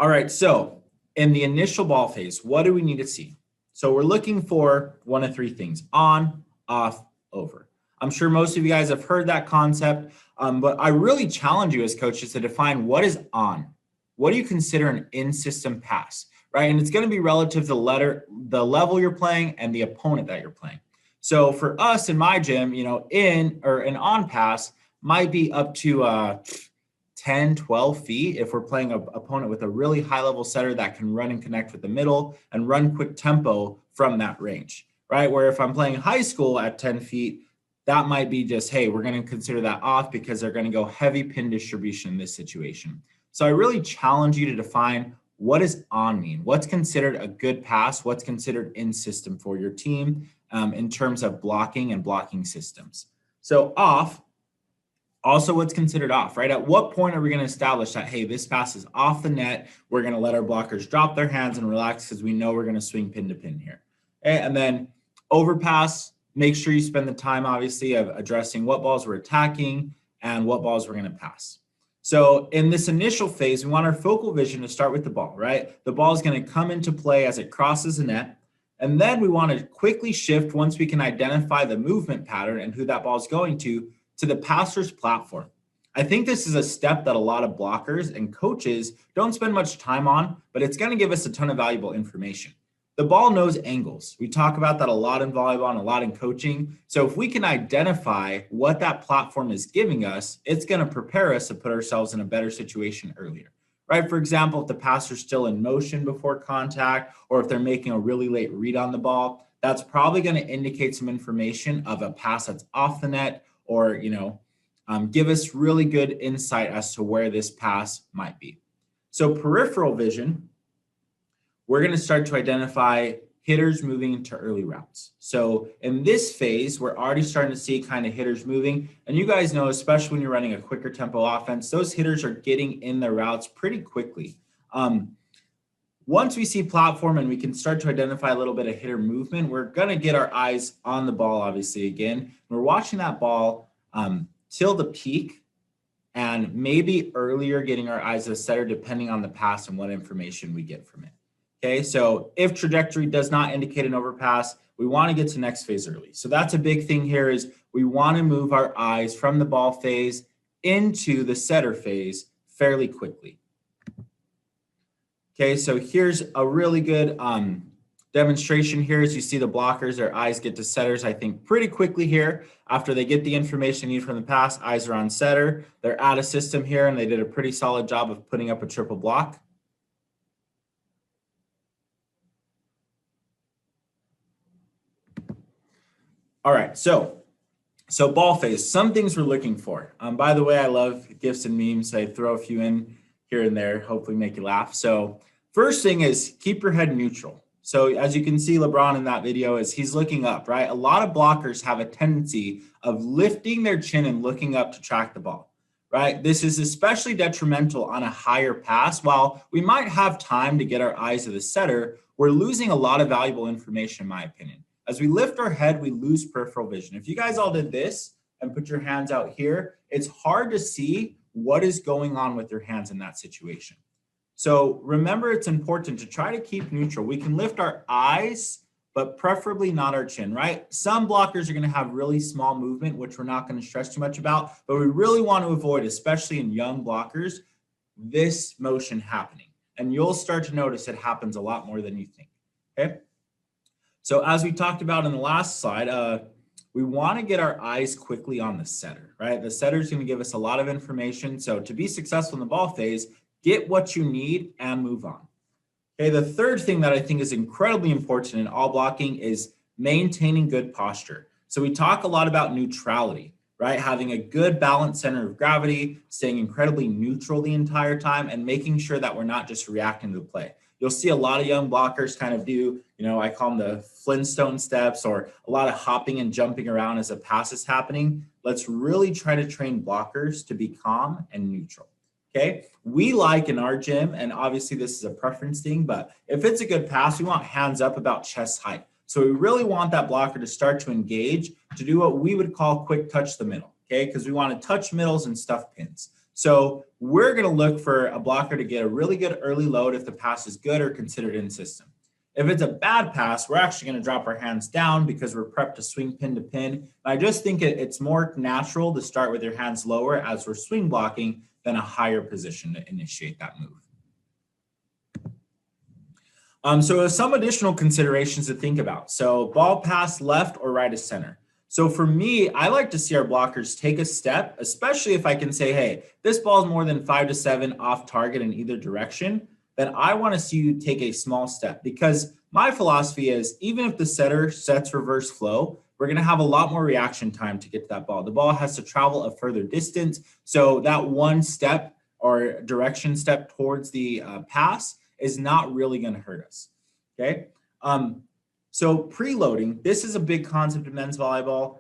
All right, so in the initial ball phase, what do we need to see? So we're looking for one of three things: on, off, over. I'm sure most of you guys have heard that concept, but I really challenge you as coaches to define what is on. What do you consider an in-system pass, right? And it's going to be relative to the level you're playing and the opponent that you're playing. So for us in my gym, in or an on pass might be up to 10, 12 feet if we're playing an opponent with a really high level setter that can run and connect with the middle and run quick tempo from that range, right? Where if I'm playing high school at 10 feet, that might be just, hey, we're going to consider that off because they're going to go heavy pin distribution in this situation. So I really challenge you to define what does on mean? What's considered a good pass? What's considered in system for your team in terms of blocking and blocking systems? So off, also what's considered off, right? At what point are we going to establish that, hey, this pass is off the net? We're going to let our blockers drop their hands and relax because we know we're going to swing pin to pin here. Okay? And then overpass, make sure you spend the time, obviously, of addressing what balls we're attacking and what balls we're going to pass. So in this initial phase, we want our focal vision to start with the ball, right? The ball is going to come into play as it crosses the net. And then we want to quickly shift once we can identify the movement pattern and who that ball is going to the passer's platform. I think this is a step that a lot of blockers and coaches don't spend much time on, but it's going to give us a ton of valuable information. The ball knows angles. We talk about that a lot in volleyball and a lot in coaching. So if we can identify what that platform is giving us, it's going to prepare us to put ourselves in a better situation earlier, right? For example, if the passer's still in motion before contact, or if they're making a really late read on the ball, that's probably going to indicate some information of a pass that's off the net, or give us really good insight as to where this pass might be. So peripheral vision, we're going to start to identify hitters moving into early routes. So in this phase, we're already starting to see kind of hitters moving. And you guys know, especially when you're running a quicker tempo offense, those hitters are getting in their routes pretty quickly. Once we see platform and we can start to identify a little bit of hitter movement, we're going to get our eyes on the ball, obviously, again. We're watching that ball till the peak, and maybe earlier getting our eyes as a setter depending on the pass and what information we get from it. Okay, so if trajectory does not indicate an overpass, we want to get to next phase early. So that's a big thing here, is we want to move our eyes from the ball phase into the setter phase fairly quickly. Okay, so here's a really good demonstration here. As you see the blockers, their eyes get to setters, I think, pretty quickly here. After they get the information they need from the pass, eyes are on setter. They're out of system here, and they did a pretty solid job of putting up a triple block. All right, so ball phase, some things we're looking for. By the way, I love GIFs and memes. I throw a few in here and there, hopefully make you laugh. So first thing is keep your head neutral. So as you can see, LeBron in that video is he's looking up, right? A lot of blockers have a tendency of lifting their chin and looking up to track the ball, right? This is especially detrimental on a higher pass. While we might have time to get our eyes to the setter, we're losing a lot of valuable information, in my opinion. As we lift our head, we lose peripheral vision. If you guys all did this and put your hands out here, it's hard to see what is going on with your hands in that situation. So remember, it's important to try to keep neutral. We can lift our eyes, but preferably not our chin, right? Some blockers are going to have really small movement, which we're not going to stress too much about, but we really want to avoid, especially in young blockers, this motion happening. And you'll start to notice it happens a lot more than you think, okay? So as we talked about in the last slide, we want to get our eyes quickly on the setter, right? The setter is going to give us a lot of information. So to be successful in the ball phase, get what you need and move on. Okay, the third thing that I think is incredibly important in all blocking is maintaining good posture. So we talk a lot about neutrality, right? Having a good balanced center of gravity, staying incredibly neutral the entire time, and making sure that we're not just reacting to the play. You'll see a lot of young blockers kind of do, I call them the Flintstone steps, or a lot of hopping and jumping around as a pass is happening. Let's really try to train blockers to be calm and neutral. Okay, we like in our gym, and obviously this is a preference thing, but if it's a good pass, we want hands up about chest height. So we really want that blocker to start to engage, to do what we would call quick touch the middle, okay? Because we want to touch middles and stuff pins. So we're going to look for a blocker to get a really good early load if the pass is good or considered in system. If it's a bad pass, we're actually going to drop our hands down because we're prepped to swing pin to pin. And I just think it's more natural to start with your hands lower as we're swing blocking than a higher position to initiate that move. So some additional considerations to think about. So ball pass left or right of center. So for me, I like to see our blockers take a step, especially if I can say, hey, this ball is more than 5 to 7 off target in either direction, then I want to see you take a small step, because my philosophy is even if the setter sets reverse flow, we're going to have a lot more reaction time to get to that ball. The ball has to travel a further distance. So that one step or direction step towards the pass is not really going to hurt us. Okay. So preloading, this is a big concept in men's volleyball.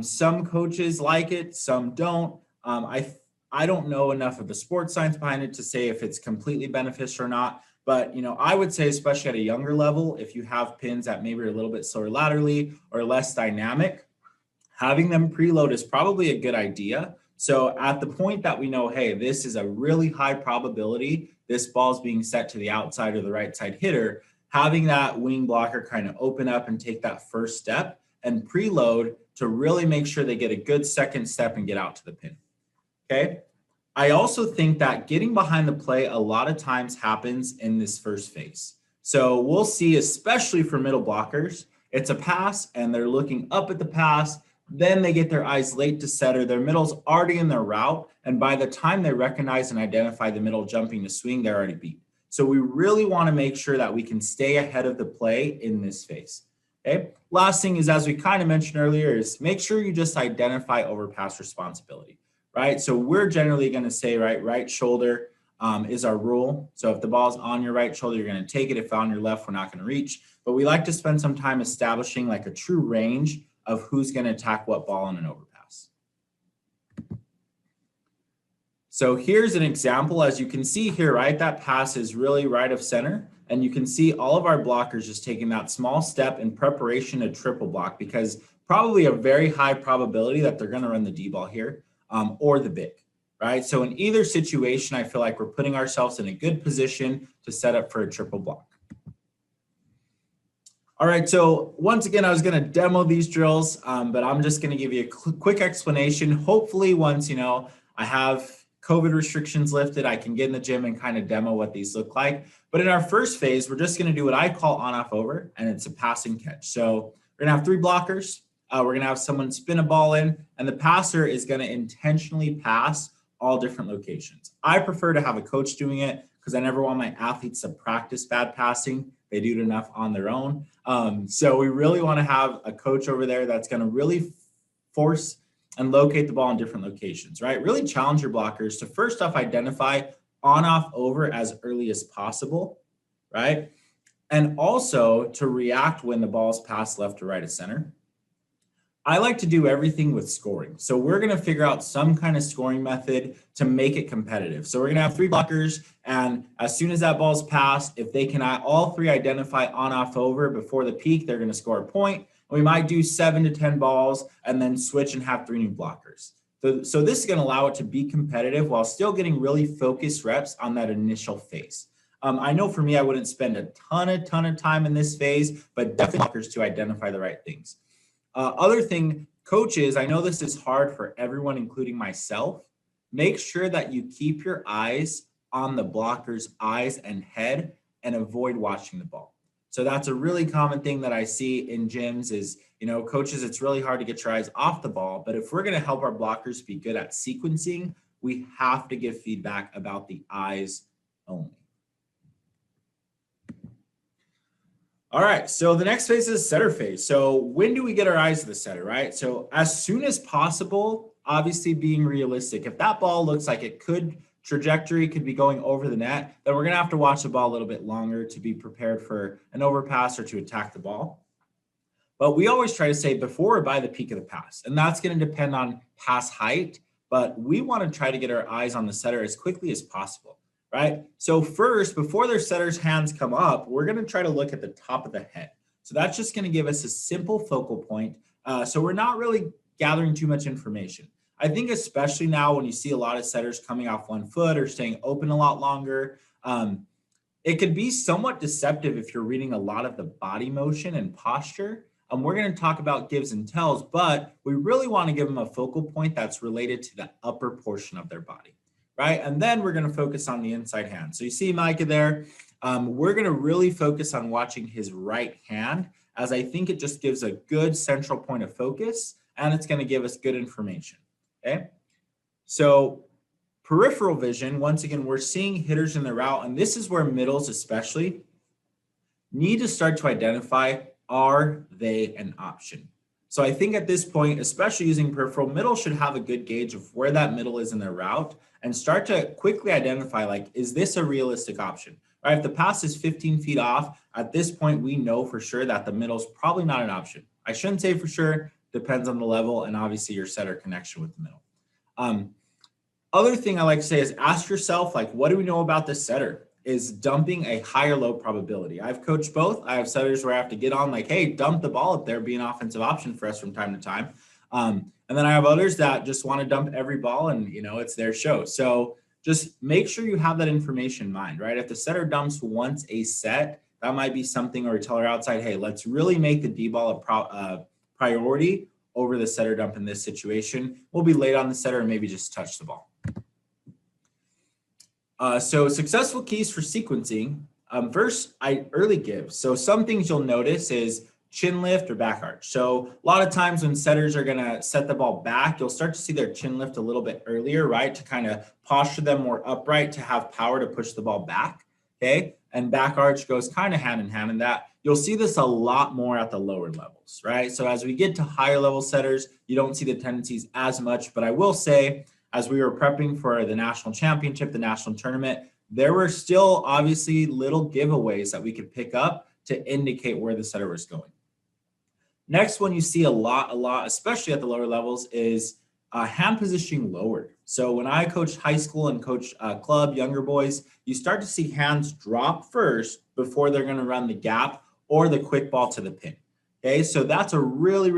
Some coaches like it, some don't. I don't know enough of the sports science behind it to say if it's completely beneficial or not. But, I would say, especially at a younger level, if you have pins that maybe are a little bit slower laterally or less dynamic, having them preload is probably a good idea. So at the point that we know, hey, this is a really high probability, this ball's being set to the outside or the right side hitter, having that wing blocker kind of open up and take that first step and preload to really make sure they get a good second step and get out to the pin. Okay. I also think that getting behind the play a lot of times happens in this first phase. So we'll see, especially for middle blockers, it's a pass and they're looking up at the pass. Then they get their eyes late to setter. Their middle's already in their route. And by the time they recognize and identify the middle jumping to swing, they're already beat. So we really want to make sure that we can stay ahead of the play in this phase. Okay. Last thing is, as we kind of mentioned earlier, is make sure you just identify overpass responsibility, right? So we're generally going to say, right shoulder is our rule. So if the ball's on your right shoulder, you're going to take it. If on your left, we're not going to reach. But we like to spend some time establishing like a true range of who's going to attack what ball on an overpass. So here's an example. As you can see here, right, that pass is really right of center. And you can see all of our blockers just taking that small step in preparation to triple block, because probably a very high probability that they're going to run the D ball here or the big, right? So in either situation, I feel like we're putting ourselves in a good position to set up for a triple block. All right, so once again, I was going to demo these drills, but I'm just going to give you a quick explanation. Hopefully, once, I have COVID restrictions lifted, I can get in the gym and kind of demo what these look like. But in our first phase, we're just going to do what I call on, off, over, and it's a pass and catch. So we're going to have 3 blockers. We're going to have someone spin a ball in, and the passer is going to intentionally pass all different locations. I prefer to have a coach doing it because I never want my athletes to practice bad passing. They do it enough on their own. So we really want to have a coach over there that's going to really force and locate the ball in different locations, right? Really challenge your blockers to first off identify on, off, over as early as possible, right? And also to react when the ball's passed left or right of center. I like to do everything with scoring. So we're going to figure out some kind of scoring method to make it competitive. So we're going to have 3 blockers, and as soon as that ball's passed, if they can all 3 identify on, off, over before the peak, they're going to score a point. We might do 7 to 10 balls and then switch and have 3 new blockers. So this is going to allow it to be competitive while still getting really focused reps on that initial phase. I know for me, I wouldn't spend a ton of time in this phase, but definitely blockers to identify the right things. Other thing, coaches, I know this is hard for everyone, including myself. Make sure that you keep your eyes on the blocker's eyes and head and avoid watching the ball. So that's a really common thing that I see in gyms is, coaches, it's really hard to get your eyes off the ball. But if we're going to help our blockers be good at sequencing, we have to give feedback about the eyes only. All right, so the next phase is setter phase. So when do we get our eyes to the setter, right? So as soon as possible, obviously being realistic. If that ball looks like it trajectory could be going over the net, then we're going to have to watch the ball a little bit longer to be prepared for an overpass or to attack the ball. But we always try to say before or by the peak of the pass, and that's going to depend on pass height, but we want to try to get our eyes on the setter as quickly as possible, right? So first, before their setter's hands come up, we're going to try to look at the top of the head. So that's just going to give us a simple focal point. So we're not really gathering too much information. I think especially now when you see a lot of setters coming off one foot or staying open a lot longer, it could be somewhat deceptive if you're reading a lot of the body motion and posture. We're going to talk about gives and tells, but we really want to give them a focal point that's related to the upper portion of their body, right? And then we're going to focus on the inside hand. So you see Micah there. We're going to really focus on watching his right hand, as I think it just gives a good central point of focus, and it's going to give us good information, okay? So peripheral vision, once again, we're seeing hitters in the route, and this is where middles especially need to start to identify, are they an option? So I think at this point, especially using peripheral, middle should have a good gauge of where that middle is in their route and start to quickly identify, like, is this a realistic option? Right? If the pass is 15 feet off, at this point, we know for sure that the middle is probably not an option. I shouldn't say for sure, depends on the level and obviously your setter connection with the middle. Other thing I like to say is ask yourself, like, what do we know about this setter? Is dumping a high or low probability? I've coached both. I have setters where I have to get on like, hey, dump the ball up there, be an offensive option for us from time to time. And then I have others that just want to dump every ball and, it's their show. So just make sure you have that information in mind, right? If the setter dumps once a set, that might be something, or tell her outside, hey, let's really make the D ball a priority over the setter dump in this situation. We'll be late on the setter and maybe just touch the ball. So successful keys for sequencing. First, I early give. So some things you'll notice is chin lift or back arch. So a lot of times when setters are going to set the ball back, you'll start to see their chin lift a little bit earlier, right? To kind of posture them more upright, to have power to push the ball back, okay? And back arch goes kind of hand in hand in that. You'll see this a lot more at the lower levels, right? So as we get to higher level setters, you don't see the tendencies as much, but I will say, as we were prepping for the national championship, the national tournament, there were still obviously little giveaways that we could pick up to indicate where the setter was going. Next one you see a lot, especially at the lower levels, is hand positioning lowered. So when I coached high school and coach club, younger boys, you start to see hands drop first before they're going to run the gap or the quick ball to the pin. Okay, so that's a really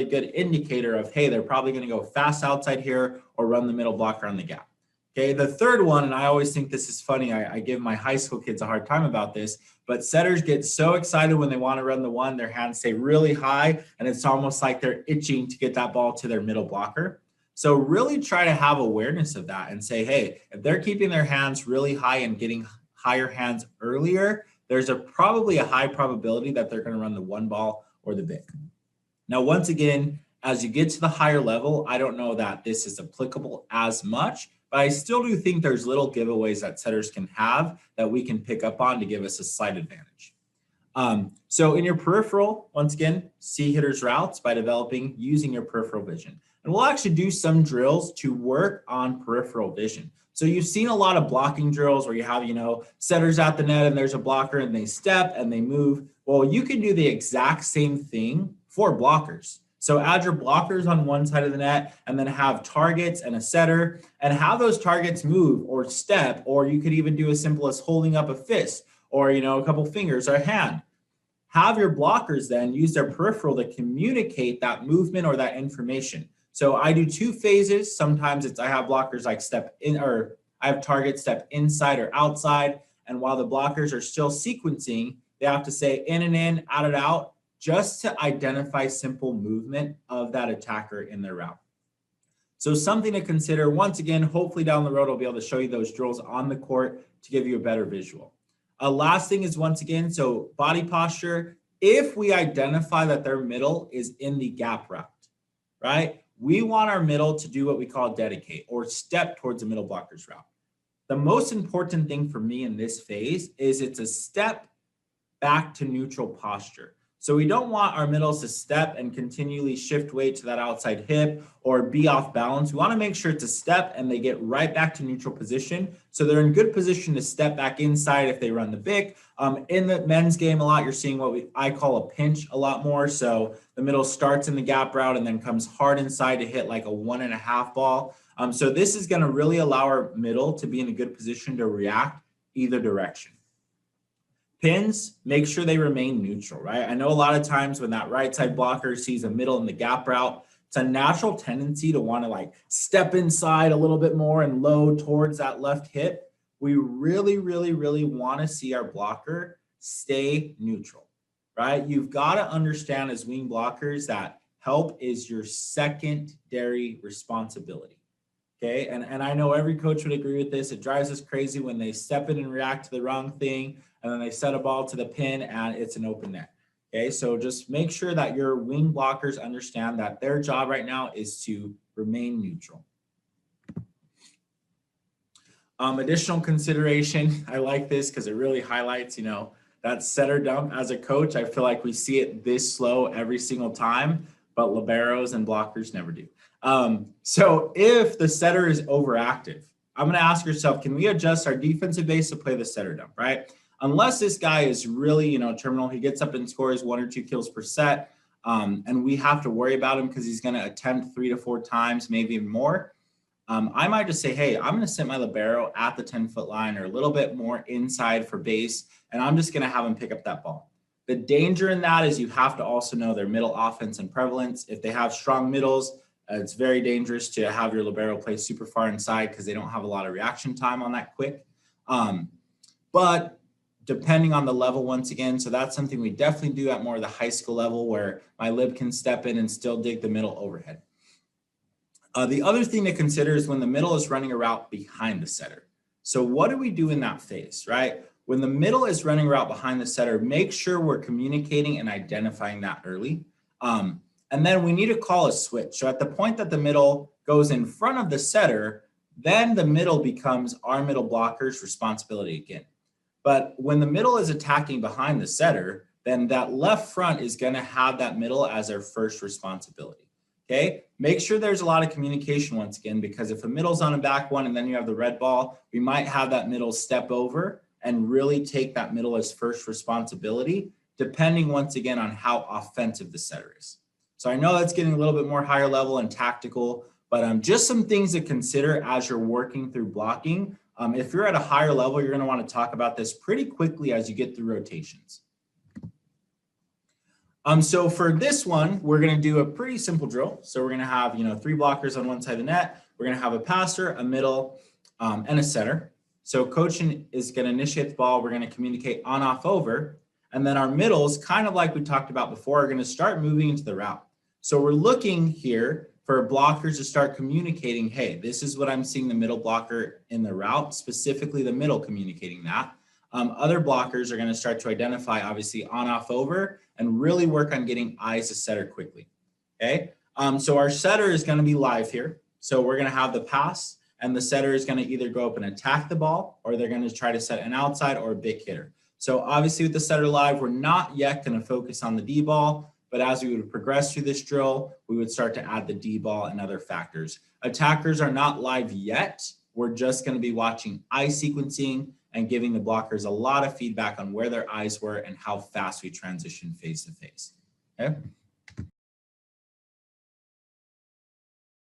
good indicator of, hey, they're probably going to go fast outside here or run the middle blocker on the gap. Okay, the third one, and I always think this is funny, I give my high school kids a hard time about this, but setters get so excited when they want to run the one, their hands stay really high, and it's almost like they're itching to get that ball to their middle blocker. So really try to have awareness of that and say, hey, if they're keeping their hands really high and getting higher hands earlier, there's probably a high probability that they're going to run the one ball or the big. Now, once again, as you get to the higher level, I don't know that this is applicable as much, but I still do think there's little giveaways that setters can have that we can pick up on to give us a slight advantage. So in your peripheral, once again, see hitters' routes by developing using your peripheral vision. And we'll actually do some drills to work on peripheral vision. So you've seen a lot of blocking drills where you have, setters at the net and there's a blocker and they step and they move. Well, you can do the exact same thing for blockers. So add your blockers on one side of the net and then have targets and a setter and have those targets move or step, or you could even do as simple as holding up a fist or, a couple fingers or a hand. Have your blockers then use their peripheral to communicate that movement or that information. So I do two phases. Sometimes I have blockers like step in, or I have targets step inside or outside. And while the blockers are still sequencing, they have to say in and in, out and out, just to identify simple movement of that attacker in their route. So something to consider. Once again, hopefully down the road, I'll be able to show you those drills on the court to give you a better visual. Last thing is, once again, so body posture. If we identify that their middle is in the gap route, right? We want our middle to do what we call dedicate or step towards the middle blocker's route. The most important thing for me in this phase is it's a step back to neutral posture. So we don't want our middles to step and continually shift weight to that outside hip or be off balance. We want to make sure it's a step and they get right back to neutral position. So they're in good position to step back inside if they run the bic. In the men's game a lot, you're seeing what I call a pinch a lot more. So the middle starts in the gap route and then comes hard inside to hit like a 1.5 ball. So this is going to really allow our middle to be in a good position to react either direction. Pins, make sure they remain neutral, right? I know a lot of times when that right side blocker sees a middle in the gap route, It's a natural tendency to want to like step inside a little bit more and load towards that left hip. We really, really, really want to see our blocker stay neutral, right? You've got to understand as wing blockers that help is your secondary responsibility. Okay. And I know every coach would agree with this. It drives us crazy when they step in and react to the wrong thing, and then they set a ball to the pin and it's an open net. Okay. So just make sure that your wing blockers understand that their job right now is to remain neutral. Additional consideration. I like this because it really highlights, that setter dump. As a coach, I feel like we see it this slow every single time, but liberos and blockers never do. So if the setter is overactive, I'm going to ask yourself, can we adjust our defensive base to play the setter dump, right? Unless this guy is really, terminal, he gets up and scores 1 or 2 kills per set, and we have to worry about him because he's going to attempt 3 to 4 times, maybe even more. I might just say, hey, I'm going to sit my libero at the 10-foot line or a little bit more inside for base, and I'm just going to have him pick up that ball. The danger in that is you have to also know their middle offense and prevalence. If they have strong middles, it's very dangerous to have your libero play super far inside because they don't have a lot of reaction time on that quick. But depending on the level, once again, so that's something we definitely do at more of the high school level where my lib can step in and still dig the middle overhead. The other thing to consider is when the middle is running a route behind the setter. So what do we do in that phase, right? When the middle is running a route behind the setter, make sure we're communicating and identifying that early. And then we need to call a switch. So at the point that the middle goes in front of the setter, then the middle becomes our middle blocker's responsibility again. But when the middle is attacking behind the setter, then that left front is going to have that middle as their first responsibility. Okay, make sure there's a lot of communication once again, because if a middle's on a back one and then you have the red ball, we might have that middle step over and really take that middle as first responsibility, depending once again on how offensive the setter is. So I know that's getting a little bit more higher level and tactical, but just some things to consider as you're working through blocking. If you're at a higher level, you're going to want to talk about this pretty quickly as you get through rotations. So for this one, we're going to do a pretty simple drill. So we're going to have, 3 blockers on one side of the net. We're going to have a passer, a middle, and a center. So coach is going to initiate the ball. We're going to communicate on, off, over. And then our middles, kind of like we talked about before, are going to start moving into the route. So we're looking here for blockers to start communicating, hey, this is what I'm seeing the middle blocker in the route, specifically the middle communicating that. Other blockers are going to start to identify, obviously, on, off, over, and really work on getting eyes to setter quickly. Okay. So our setter is going to be live here. So we're going to have the pass, and the setter is going to either go up and attack the ball, or they're going to try to set an outside or a big hitter. So obviously with the setter live, we're not yet going to focus on the D ball, but as we would progress through this drill, we would start to add the D ball and other factors. Attackers are not live yet. We're just going to be watching eye sequencing and giving the blockers a lot of feedback on where their eyes were and how fast we transition face to face. Okay.